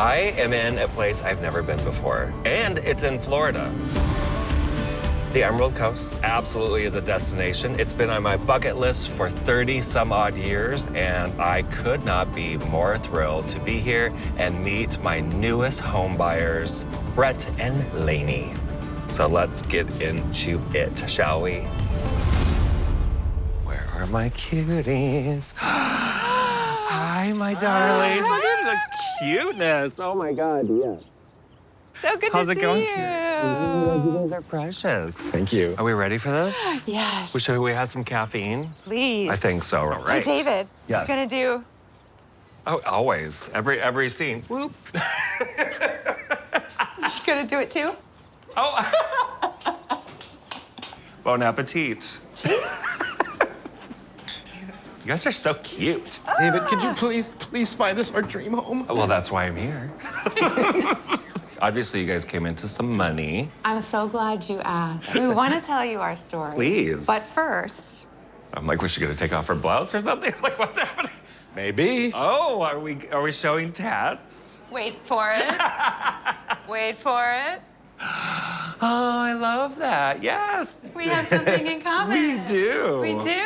I am in a place I've never been before, and it's in Florida. The Emerald Coast absolutely is a destination. It's been on my bucket list for 30 some odd years, and I could not be more thrilled to be here and meet my newest home buyers, Brett and Laney. So let's get into it, shall we? Where are my cuties? Hi, my darling. Look at the cuteness. Oh my God, yes. So good How's to it see going? you. You guys are precious. Thank you. Are we ready for this? Yes. Should we have some caffeine? Please. I think so. All right. Hey, David. Yes. You're gonna do. Oh, always. Every scene. Whoop. She's gonna do it too. Oh. Bon appetit. You guys are so cute. David, could you please find us our dream home? Well, that's why I'm here. Obviously, you guys came into some money. I'm so glad you asked. We want to tell you our story. Please. But first. I'm like, was she gonna take off her blouse or something? Like, what's happening? Maybe. Oh, are we showing tats? Wait for it. Wait for it. Oh, I love that. Yes. We have something in common. We do. We do.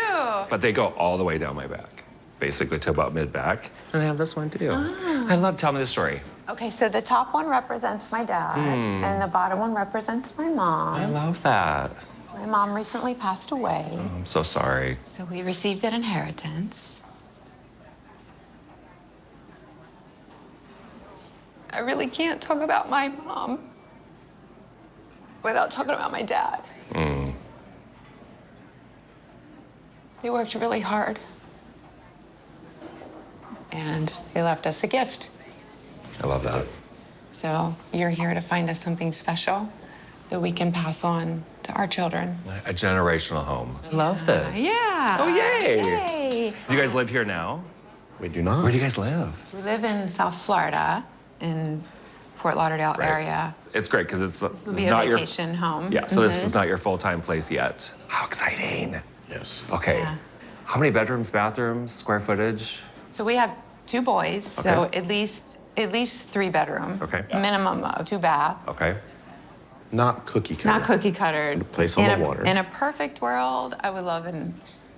But they go all the way down my back, basically to about mid-back. And I have this one too. I love, tell me the story. Okay, so the top one represents my dad, and the bottom one represents my mom. I love that. My mom recently passed away, Oh, I'm so sorry. so we received an inheritance. I really can't talk about my mom without talking about my dad. They worked really hard, and they left us a gift. I love that. So you're here to find us something special that we can pass on to our children. A generational home. I love this. Yeah. Oh, yay. Yay. Do you guys live here now? We do not. Where do you guys live? We live in South Florida, in Fort Lauderdale area. It's great because it's This will be not a your vacation home. Yeah, so this is not your full-time place yet. How exciting. Yes. Okay. Yeah. How many bedrooms, bathrooms, square footage? So we have 2 boys, so at least 3 bedroom. Okay. Minimum of 2 bath. Okay. Not cookie cutter. Not cookie cuttered. A place on the water. In a perfect world, I would love an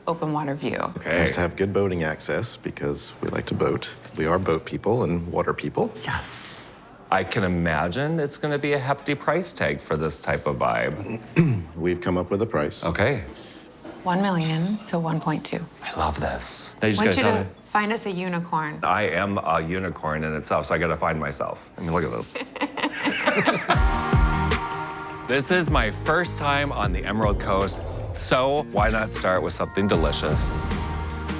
open water view. Okay. Nice to have good boating access because we like to boat. We are boat people and water people. Yes. I can imagine it's going to be a hefty price tag for this type of vibe. We've come up with a price. Okay. 1 million to 1.2. I love this. Now you I just want gotta you tell to me. find us a unicorn. I am a unicorn in itself, so I gotta find myself. I mean, look at this. This is my first time on the Emerald Coast, so why not start with something delicious?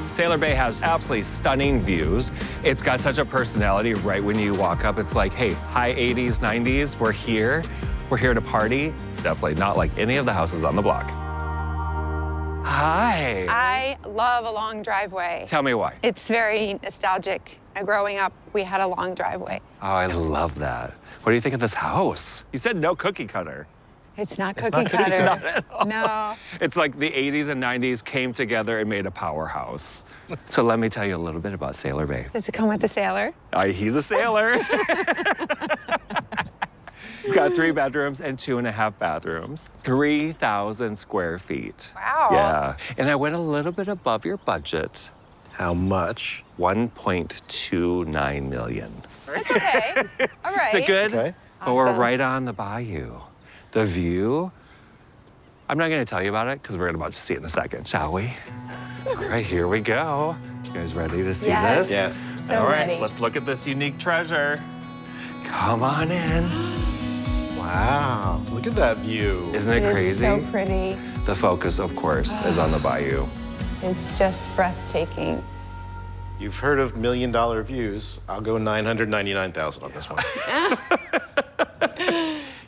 Sailor Bay has absolutely stunning views. It's got such a personality right when you walk up. It's like, hey, high 80s, 90s, we're here. We're here to party. Definitely not like any of the houses on the block. Hi. I love a long driveway. Tell me why. It's very nostalgic. Growing up, we had a long driveway. Oh, I love that. What do you think of this house? You said no cookie cutter. It's not cookie cutter. Not at all. No. It's like the 80s and 90s came together and made a powerhouse. So let me tell you a little bit about Sailor Bay. Does it come with the sailor? He's a sailor. He's got 3 bedrooms and 2.5 bathrooms, 3,000 square feet. Wow. Yeah. And I went a little bit above your budget. How much? 1.29 million. That's okay. All right. Is it good? Okay. But we're Awesome. right on the bayou. The view, I'm not gonna tell you about it because we're about to see it in a second, shall we? All right, here we go. You guys ready to see Yes. this? Yes. So All right, ready. let's look at this unique treasure. Come on in. Wow. Look at that view. Isn't it It is crazy? so pretty. The focus, of course, is on the bayou. It's just breathtaking. You've heard of $1 million views. I'll go 999,000 on this one.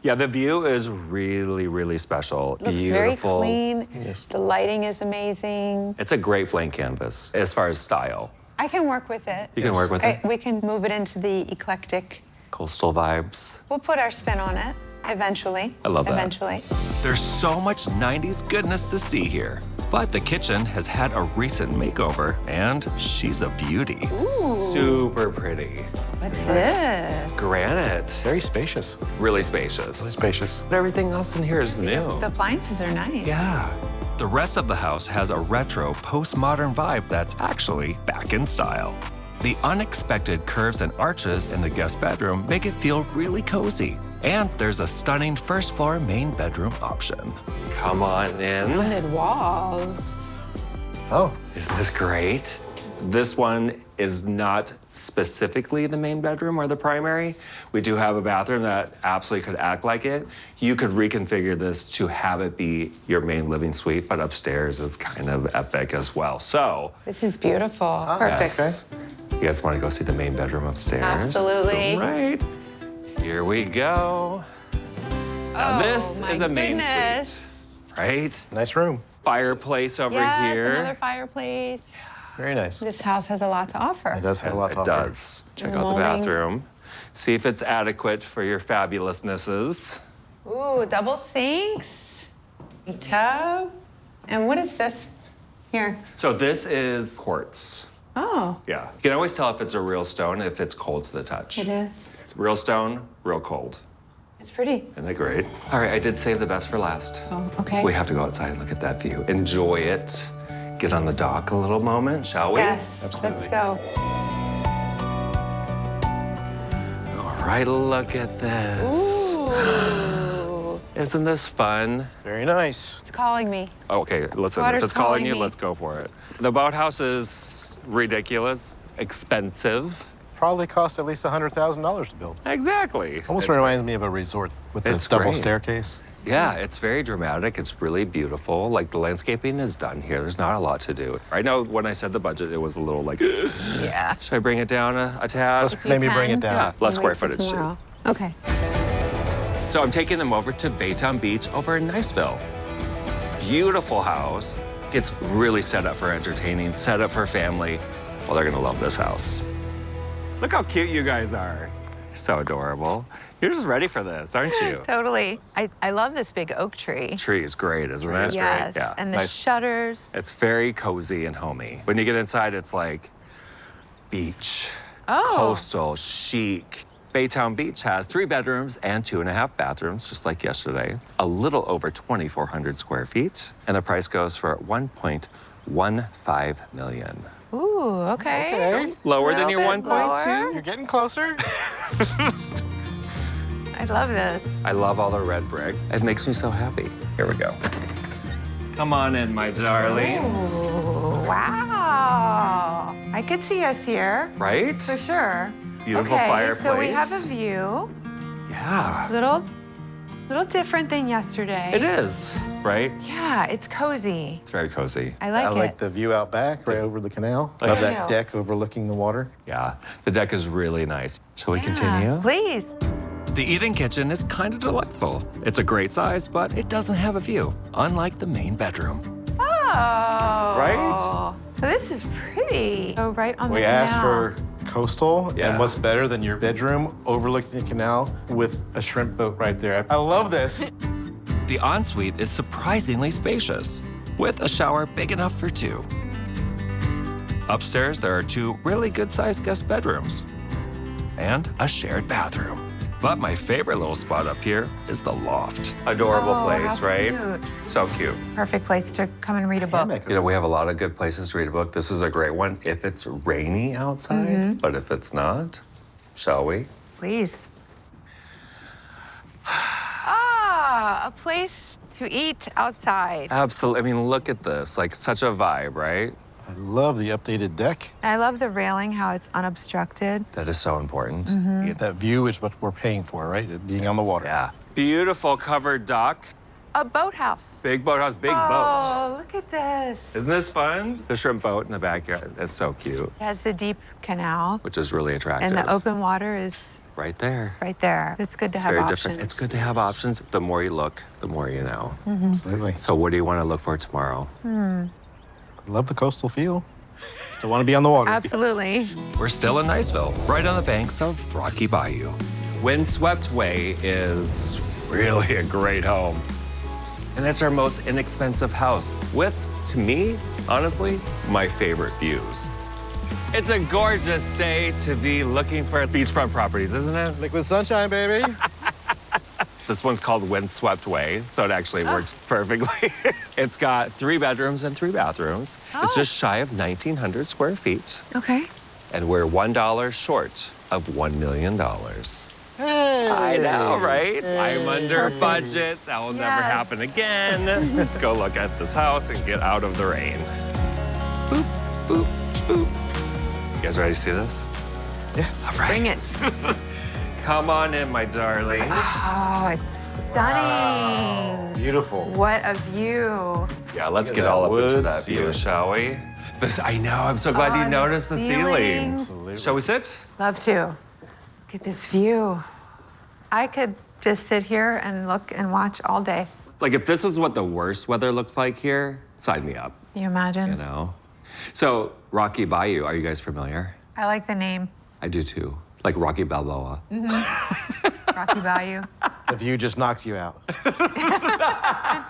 Yeah, the view is really, really special. Looks Beautiful. very clean. Yes. The lighting is amazing. It's a great blank canvas as far as style. I can work with it. You can Yes. work with it. We can move it into the eclectic. Coastal vibes. We'll put our spin on it eventually. I love that. Eventually. There's so much 90s goodness to see here. But the kitchen has had a recent makeover, and she's a beauty. Ooh. Super pretty. What's this? Granite. Very spacious. Really spacious. Really spacious. But everything else in here is new. The appliances are nice. Yeah. The rest of the house has a retro, postmodern vibe that's actually back in style. The unexpected curves and arches in the guest bedroom make it feel really cozy. And there's a stunning first floor main bedroom option. Come on in. Rounded walls. Oh, Isn't this great? This one is not specifically the main bedroom or the primary. We do have a bathroom that absolutely could act like it. You could reconfigure this to have it be your main living suite, but upstairs it's kind of epic as well. So, This is beautiful. Perfect. yes. You guys want to go see the main bedroom upstairs? Absolutely. Right. Here we go. Now this my is a main goodness. suite, right? nice room. Fireplace over Yes, here. another fireplace. Very nice. This house has a lot to offer. It does have a lot to It offer. does. Check the out the molding. bathroom. See if it's adequate for your fabulousnesses. Ooh, double sinks, a tub. And what is this here? So this is quartz. Oh, Yeah. You can always tell if it's a real stone if it's cold to the touch. it is. It's real stone, real cold. It's pretty. Isn't that great? All right, I did save the best for last. Oh, okay. We have to go outside and look at that view. Enjoy it. Get on the dock a little moment, shall we? Yes, let's go. All right, look at this. Ooh, Isn't this fun? Very nice. it's calling me. Okay, listen, Water's if it's calling calling you, me. let's go for it. The boathouse is ridiculous, expensive. Probably cost at least $100,000 to build. Exactly. Almost It's- reminds me of a resort with It's this double great. staircase. Yeah, it's very dramatic. It's really beautiful. Like the landscaping is done here. There's not a lot to do. I know when I said the budget, it was a little like, Yeah. should I bring it down a tad? Let's maybe bring it down. Yeah, less Wait square for footage too. tomorrow. Okay. So I'm taking them over to Baytown Beach over in Niceville. Beautiful house. It's really set up for entertaining, set up for family. Well, they're gonna love this house. Look how cute you guys are. So adorable. You're just ready for this, aren't you? Totally. I love this big oak tree. Tree is great, isn't it? Yes. Yeah. And the Nice. shutters. It's very cozy and homey. When you get inside, it's like beach, Oh. coastal, chic. Baytown Beach has 3 bedrooms and 2.5 bathrooms, just like yesterday. A little over 2,400 square feet, and the price goes for $1.15 million. Ooh, okay. Okay. Lower than Little your bit 1.2? lower. You're getting closer. I love this. I love all the red brick. It makes me so happy. Here we go. Come on in, my darling. Ooh, wow. I could see us here Right? for sure. Beautiful okay, so we have a fireplace. view. Yeah. Little different than yesterday. It is, right? Yeah, it's cozy. It's very cozy. I like I it. like the view out back, right over the canal. Like- Love Me that too. deck overlooking the water. Yeah. The deck is really nice. Shall we Yeah, continue? Please. The eat-in kitchen is kind of delightful. It's a great size, but it doesn't have a view, unlike the main bedroom. Oh. Right? So this is pretty. Oh, right on the We canal. asked for coastal, Yeah. and what's better than your bedroom overlooking the canal with a shrimp boat right there. I love this. The ensuite is surprisingly spacious, with a shower big enough for 2. Upstairs, there are 2 really good-sized guest bedrooms and a shared bathroom. But my favorite little spot up here is the loft. Adorable Oh, place, how right? cute. So cute. Perfect place to come and read a book. Hammock. You know, we have a lot of good places to read a book. This is a great one if it's rainy outside, Mm-hmm. but if it's not, shall we? Please. Ah, a place to eat outside. Absolutely. I mean, look at this. Like, such a vibe, right? I love the updated deck. I love the railing, how it's unobstructed. That is so important. Mm-hmm. Get that view is what we're paying for, right? It being on the water. Yeah. Beautiful covered dock. A boathouse. Big boathouse, big boat. Oh, look at this. Isn't this fun? The shrimp boat in the backyard. That's so cute, It has the deep canal, which is really attractive. and the open water is Right there. right there. It's good to It's have very options. different. It's good to have options. The more you look, the more you know. Absolutely. So what do you want to look for tomorrow? Love the coastal feel. Still want to be on the water. Absolutely. We're still in Niceville, right on the banks of Rocky Bayou. Windswept Way is really a great home. And it's our most inexpensive house with, to me, honestly, my favorite views. It's a gorgeous day to be looking for beachfront properties, isn't it? Liquid sunshine, baby. This one's called Windswept Way, so it actually works perfectly. It's got 3 bedrooms and 3 bathrooms. It's just shy of 1,900 square feet. Okay. And we're $1 short of $1 million. Hey. I know, right? I'm under budget. That will never happen again. Let's go look at this house and get out of the rain. Boop, boop, boop. You guys ready to see this? Yes. All right. Bring it. Come on in, my darling. Oh, it's stunning. Beautiful. What a view. Yeah, let's Look get at all that up into wood that view, ceiling. shall we? I know, I'm so glad you the noticed the ceiling. ceiling. Absolutely. Shall we sit? Love to. Look at this view. I could just sit here and look and watch all day. Like, if this is what the worst weather looks like here, sign me up, Can you imagine? you know? So, Rocky Bayou, are you guys familiar? I like the name, I do too. Like Rocky Balboa. Rocky Bayou. The view just knocks you out.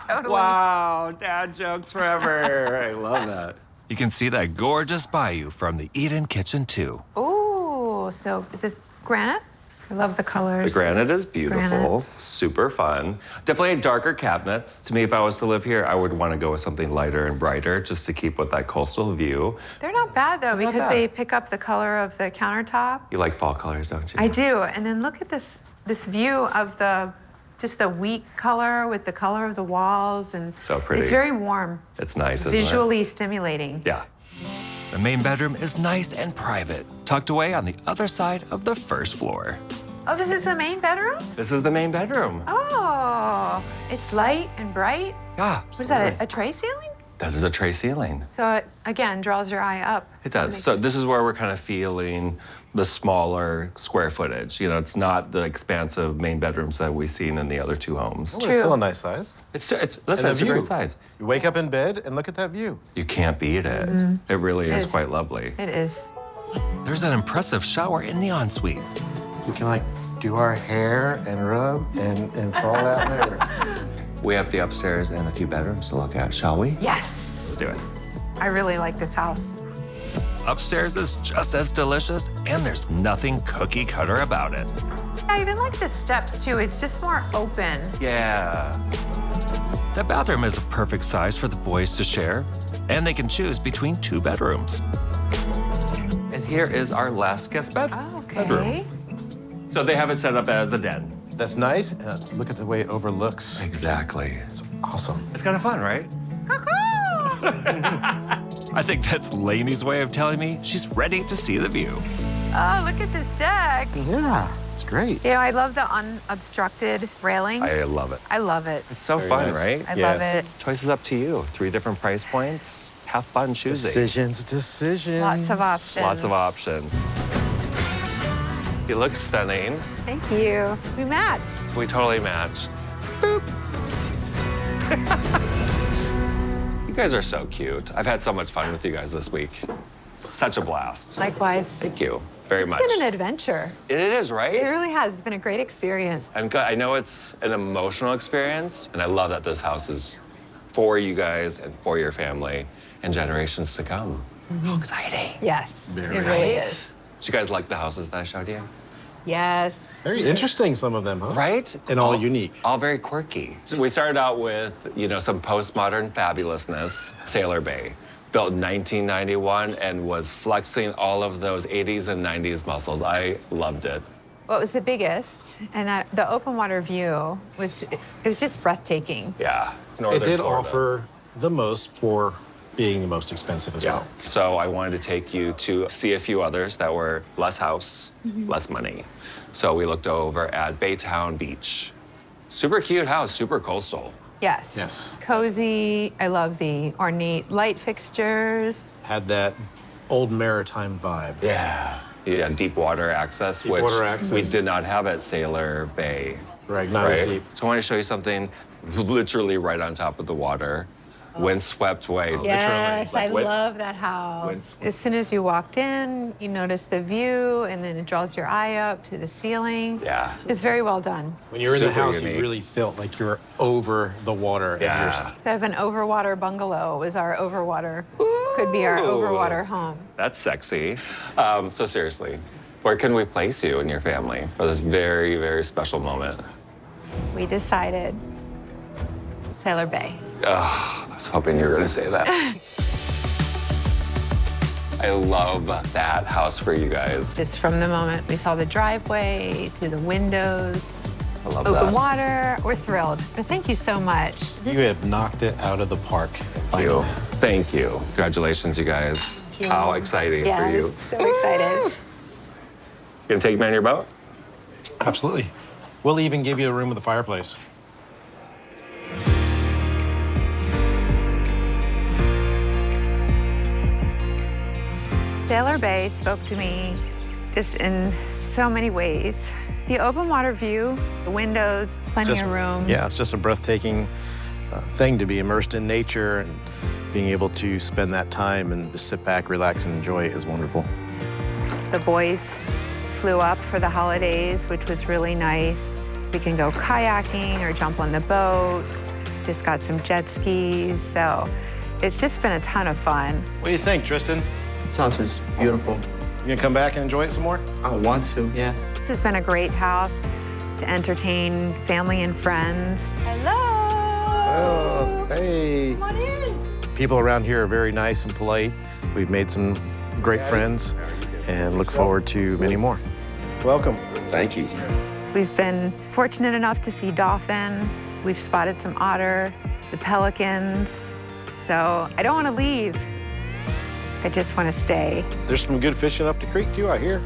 Totally. Wow, dad jokes forever. I love that. You can see that gorgeous bayou from the Eden kitchen too. Ooh, so is this granite? I love the colors. The granite is beautiful, Granite. super fun. Definitely darker cabinets. To me, if I was to live here, I would want to go with something lighter and brighter just to keep with that coastal view. They're not bad though because bad. they pick up the color of the countertop. You like fall colors, don't you? I do. And then look at this view of just the wheat color with the color of the walls and So pretty. It's very warm. It's nice, isn't it? Visually stimulating. Yeah. The main bedroom is nice and private, tucked away on the other side of the first floor. Oh, this is the main bedroom? This is the main bedroom. Oh, it's light and bright. Yeah. What is that, a tray ceiling? That is a tray ceiling. So it, again, draws your eye up. It does. So this is where we're kind of feeling the smaller square footage. You know, it's not the expansive main bedrooms that we've seen in the other 2 homes. Oh, it's still a nice size. Listen, And it's the a great view. size. You wake up in bed and look at that view. You can't beat it. It really is is. quite lovely. It is. There's an impressive shower in the ensuite. We can like do our hair and rub and fall out there. We have the upstairs and a few bedrooms to look at, shall we? Yes. Let's do it. I really like this house. Upstairs is just as delicious, and there's nothing cookie cutter about it. I even like the steps too. It's just more open. Yeah. The bathroom is a perfect size for the boys to share, and they can choose between 2 bedrooms. And here is our last guest Oh, okay. bedroom. So they have it set up as a den. That's nice. Look at the way it overlooks. Exactly. It's awesome. It's kind of fun, right? I think that's Laney's way of telling me she's ready to see the view. Oh, look at this deck. Yeah, it's great. You know, I love the unobstructed railing. I love it. I love it. It's so Very fun, nice. right? I Yes. love it. Choice is up to you. 3 different price points. Have fun choosing. Decisions. Lots of options. Lots of options. You look stunning. Thank you. We match. We totally match. Boop. You guys are so cute. I've had so much fun with you guys this week. Such a blast. Likewise. Thank you very much. It's been an adventure. It is, right? It really has. It's been a great experience. I'm good. I know it's an emotional experience, and I love that this house is for you guys and for your family and generations to come. How exciting. Yes, Very it really is. Did you guys like the houses that I showed you? Yes. Very interesting, some of them, huh? Right? And all unique. All very quirky. So we started out with, you know, some postmodern fabulousness. Sailor Bay, built in 1991 and was flexing all of those 80s and 90s muscles. I loved it. What was the biggest? And the open water view was, it was just breathtaking. Yeah. It's It Northern did Florida. offer the most for being the most expensive as Yeah. well. So I wanted to take you to see a few others that were less house, less money. So we looked over at Baytown Beach. Super cute house, super coastal. Yes. Yes. Cozy. I love the ornate light fixtures. Had that old maritime vibe. Yeah. Yeah, deep water access, Deep which water access. we did not have at Sailor Bay. Right, not as deep. So I want to show you something literally right on top of the water. Windswept Way. Yes, I Literally. love that house. Windswept. As soon as you walked in, you notice the view, and then it draws your eye up to the ceiling. Yeah. It's very well done. When you're in the Super house, unique. you really felt like you were over the water as Yeah. you're. Instead of an overwater bungalow, was our overwater, could be our overwater home. That's sexy. So seriously, where can we place you and your family for this very, very special moment? We decided Sailor Bay. I was hoping you were going to say that. I love that house for you guys. Just from the moment we saw the driveway to the windows, I love open that. water, we're thrilled. But thank you so much. You have knocked it out of the park. Thank you. Thank you. Congratulations, you guys. you. How exciting Yes, for you. so excited. Gonna take me on your boat? Absolutely. We'll even give you a room with a fireplace. Sailor Bay spoke to me just in so many ways. The open water view, the windows, plenty of room. Yeah, it's just a breathtaking thing to be immersed in nature, and being able to spend that time and just sit back, relax, and enjoy it is wonderful. The boys flew up for the holidays, which was really nice. We can go kayaking or jump on the boat. Just got some jet skis, so it's just been a ton of fun. What do you think, Tristan? This house is beautiful. You gonna come back and enjoy it some more? I want to, yeah. This has been a great house to entertain family and friends. Hello! Oh, hey. Come on in. People around here are very nice and polite. We've made some great friends and look forward to many more. Welcome. Thank you. We've been fortunate enough to see dolphin. We've spotted some otter, the pelicans. So I don't want to leave. I just want to stay. There's some good fishing up the creek too, I hear.